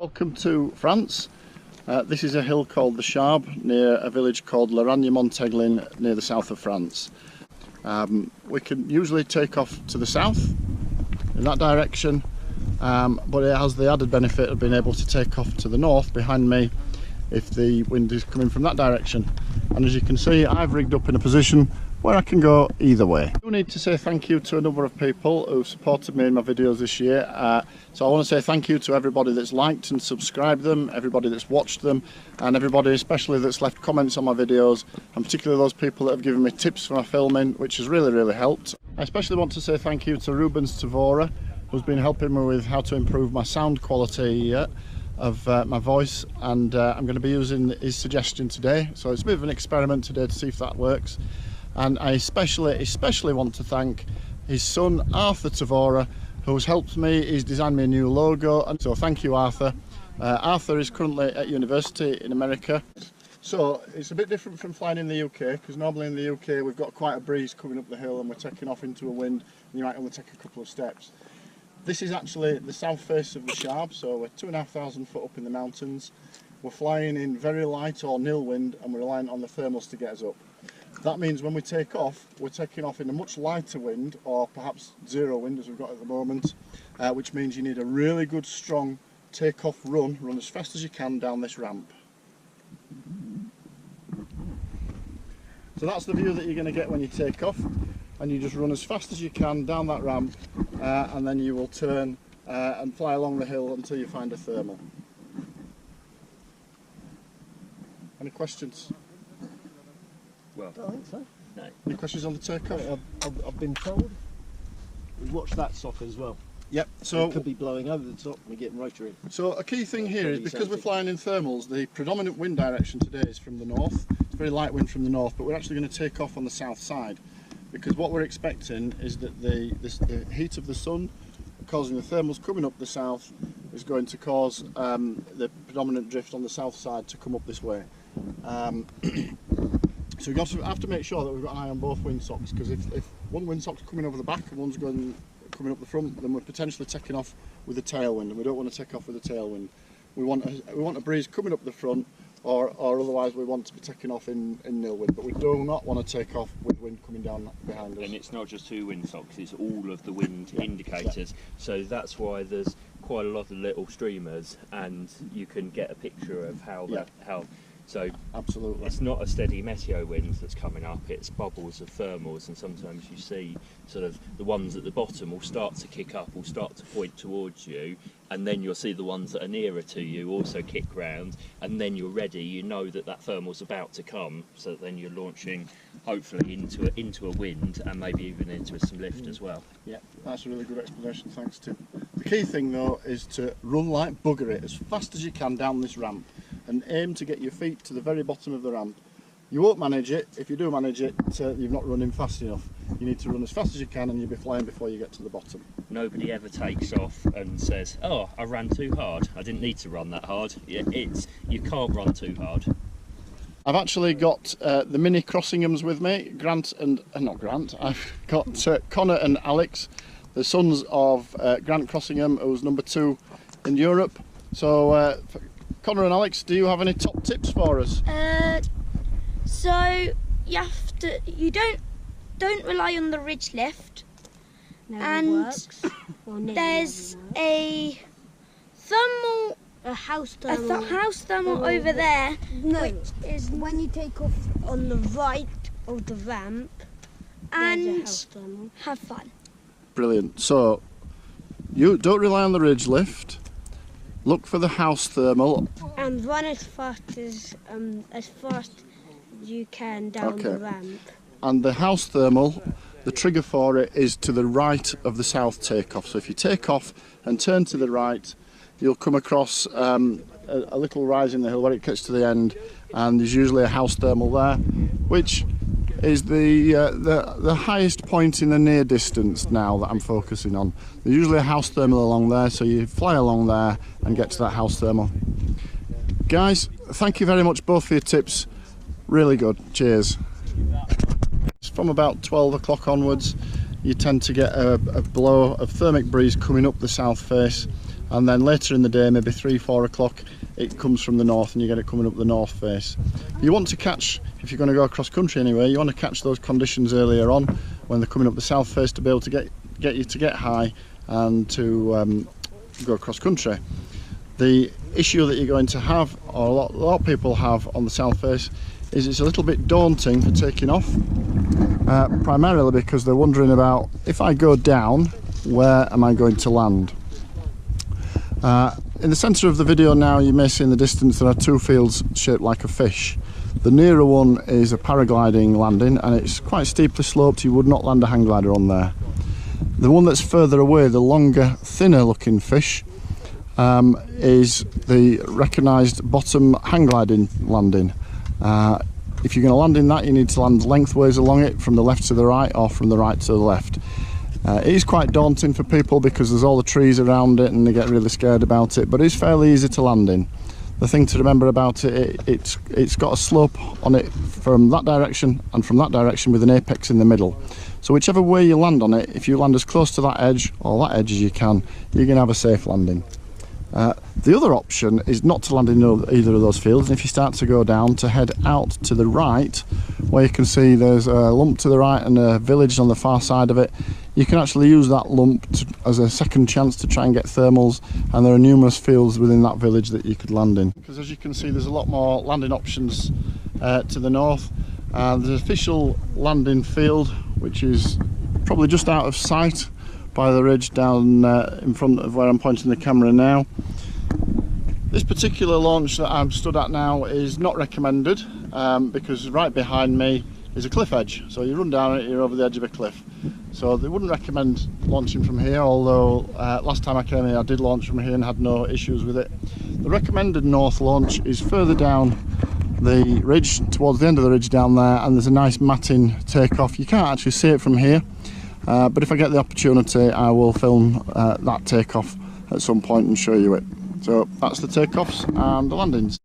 Welcome to France. This is a hill called the Chabre near a village called Laragne near the south of France. We can usually take off to the south in that direction, but it has the added benefit of being able to take off to the north behind me if the wind is coming from that direction. And as you can see, I've rigged up in a position where I can go either way. I do need to say thank you to a number of people who supported me in my videos this year. So I want to say thank you to everybody that's liked and subscribed them, everybody that's watched them, and everybody especially that's left comments on my videos, and particularly those people that have given me tips for my filming, which has really helped. I especially want to say thank you to Rubens Tavora, who's been helping me with how to improve my sound quality of my voice, and I'm going to be using his suggestion today. So it's a bit of an experiment today to see if that works. And I especially want to thank his son Arthur Tavora, who's helped me. He's designed me a new logo, and so thank you, Arthur. Arthur is currently at university in America, so it's a bit different from flying in the UK, because normally in the UK we've got quite a breeze coming up the hill and we're taking off into a wind and you might only take a couple of steps. This is actually the south face of the Chabre, so we're 2,500 foot up in the mountains. We're flying in very light or nil wind, and we're relying on the thermals to get us up. That means when we take off, we're taking off in a much lighter wind, or perhaps zero wind as we've got at the moment, which means you need a really good strong take-off run as fast as you can down this ramp. So that's the view that you're going to get when you take off, and you just run as fast as you can down that ramp, and then you will turn and fly along the hill until you find a thermal. Any questions? Well, I don't think so. No. Any questions on the takeoff? I've been told. We watch that sock as well. Yep. So it could be blowing over the top and we're getting rotary. So a key thing here is, because we're flying in thermals, the predominant wind direction today is from the north. It's very light wind from the north, but we're actually going to take off on the south side, because what we're expecting is that the heat of the sun causing the thermals coming up the south is going to cause the predominant drift on the south side to come up this way. So we have to make sure that we've got an eye on both windsocks, because if one windsock's coming over the back and one's coming up the front, then we're potentially taking off with a tailwind, and we don't want to take off with a tailwind. We want a breeze coming up the front, or otherwise we want to be taking off in nil wind, but we do not want to take off with wind coming down behind us. And it's not just two windsocks, it's all of the wind indicators, so that's why there's quite a lot of little streamers, and you can get a picture of how so absolutely, it's not a steady meteo wind that's coming up, it's bubbles of thermals, and sometimes you see sort of the ones at the bottom will start to kick up, will start to point towards you, and then you'll see the ones that are nearer to you also kick round, and then you're ready, you know that that thermal's about to come, so then you're launching hopefully into a wind, and maybe even into some lift as well. Yeah, that's a really good explanation, thanks Tim. The key thing though is to run like bugger it as fast as you can down this ramp, and aim to get your feet to the very bottom of the ramp. You won't manage it. If you do manage it, you're not running fast enough. You need to run as fast as you can, and you'll be flying before you get to the bottom. Nobody ever takes off and says, oh, I ran too hard, I didn't need to run that hard. You can't run too hard. I've actually got the mini Crossinghams with me, I've got Connor and Alex, the sons of Grant Crossingham, who's #2 in Europe. So Connor and Alex, do you have any top tips for us? So you don't rely on the ridge lift, and there's a house thermal over there. No, which is when you take off on the right of the ramp, and have fun. Brilliant. So you don't rely on the ridge lift. Look for the house thermal and run as fast as you can down the ramp. And the house thermal, the trigger for it is to the right of the south takeoff. So if you take off and turn to the right, you'll come across a little rise in the hill where it gets to the end, and there's usually a house thermal there, which is the highest point in the near distance now that I'm focusing on. There's usually a house thermal along there, so you fly along there and get to that house thermal. Guys, thank you very much both for your tips. Really good. Cheers. From about 12 o'clock onwards, you tend to get a blow of thermic breeze coming up the south face, and then later in the day, maybe 3-4 o'clock, it comes from the north and you get it coming up the north face. You want to catch, if you're going to go across country anyway, you want to catch those conditions earlier on when they're coming up the south face to be able to get you to get high and to go across country. The issue that you're going to have, or a lot of people have on the south face, is it's a little bit daunting for taking off, primarily because they're wondering about, if I go down, where am I going to land? In the centre of the video now, you may see in the distance there are two fields shaped like a fish. The nearer one is a paragliding landing, and it's quite steeply sloped. You would not land a hang glider on there. The one that's further away, the longer, thinner looking fish, is the recognised bottom hang gliding landing. If you're going to land in that, you need to land lengthways along it, from the left to the right or from the right to the left. It is quite daunting for people because there's all the trees around it and they get really scared about it, but it's fairly easy to land in. The thing to remember about it, it's got a slope on it from that direction and from that direction with an apex in the middle. So whichever way you land on it, if you land as close to that edge or that edge as you can, you're going to have a safe landing. The other option is not to land in either of those fields, and if you start to go down, to head out to the right, where you can see there's a lump to the right and a village on the far side of it. You can actually use that lump as a second chance to try and get thermals, and there are numerous fields within that village that you could land in. Because as you can see, there's a lot more landing options to the north. There's an official landing field which is probably just out of sight by the ridge down in front of where I'm pointing the camera now. This particular launch that I'm stood at now is not recommended because right behind me is a cliff edge, so you run down it, you're over the edge of a cliff. So they wouldn't recommend launching from here, although last time I came here I did launch from here and had no issues with it. The recommended north launch is further down the ridge, towards the end of the ridge down there, and there's a nice matting takeoff. You can't actually see it from here, but if I get the opportunity I will film that takeoff at some point and show you it. So that's the takeoffs and the landings.